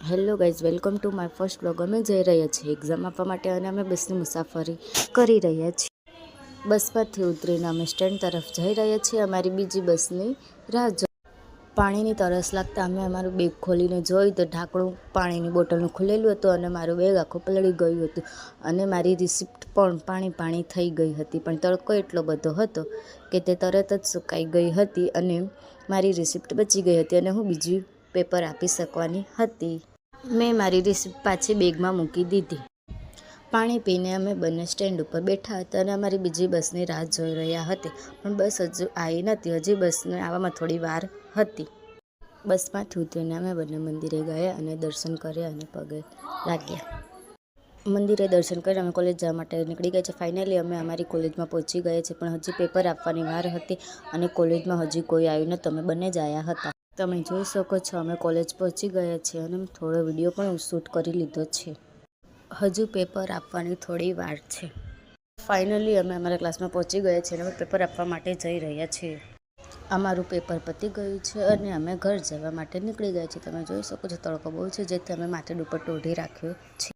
Hello guys, welcome to my first blog. અમે જઈ રહ્યા છીએ એક્ઝામ આપવા માટે અને અમે બસની મુસાફરી કરી રહ્યા છીએ. બસમાંથી ઉતરીને અમે સ્ટેન્ડ તરફ જઈ રહ્યા છીએ અમારી બીજી બસની રાહ જોઈ. પાણીની તરસ લાગતા અમે અમારું બેગ ખોલીને જોયું તો ઢાંકણું પાણીની બોટલનું ખુલેલું હતું અને મારું બેગ આખું પલળી ગયું હતું અને મારી રિસિપ્ટ પણ પાણી થઈ ગઈ હતી. પણ તડકો એટલો બધો હતો કે તે તરત જ સુકાઈ ગઈ હતી અને મારી રિસિપ્ટ બચી ગઈ હતી અને હું બીજી પેપર આપી શકવાની હતી. મેં મારી રિસિપ્ટ પાછી બેગમાં મૂકી દીધી. પાણી પીને અમે બંને સ્ટેન્ડ ઉપર બેઠા હતા અને અમારી બીજી બસની રાહ જોઈ રહ્યા હતી. પણ બસ હજુ આવી નથી. હજી બસને આવવામાં થોડી વાર હતી. બસમાંથી ઉતરીને અમે બંને મંદિરે ગયા અને દર્શન કર્યા અને પગે લાગ્યા. મંદિરે દર્શન કરી અમે કોલેજ જવા માટે નીકળી ગયા છે. ફાઇનલી અમે અમારી કોલેજમાં પહોંચી ગયા છીએ, પણ હજી પેપર આપવાની વાર હતી અને કોલેજમાં હજી કોઈ આવ્યું નહોતું. અમે બંને જ આવ્યા હતા. તમે જોઈ શકો છો અમે કોલેજ પહોંચી ગયા છીએ અને થોડો વિડીયો પણ શૂટ કરી લીધો છે. હજુ પેપર આપવાની થોડી વાર છે. ફાઇનલી અમે અમારા ક્લાસમાં પહોંચી ગયા છીએ અને અમે પેપર આપવા માટે જઈ રહ્યા છીએ. અમારું પેપર પતી ગયું છે અને અમે ઘર જવા માટે નીકળી ગયા છીએ. તમે જોઈ શકો છો તડકો બહુ છે, જેથી અમે માથે દુપટ્ટો ઓઢી રાખ્યો છે.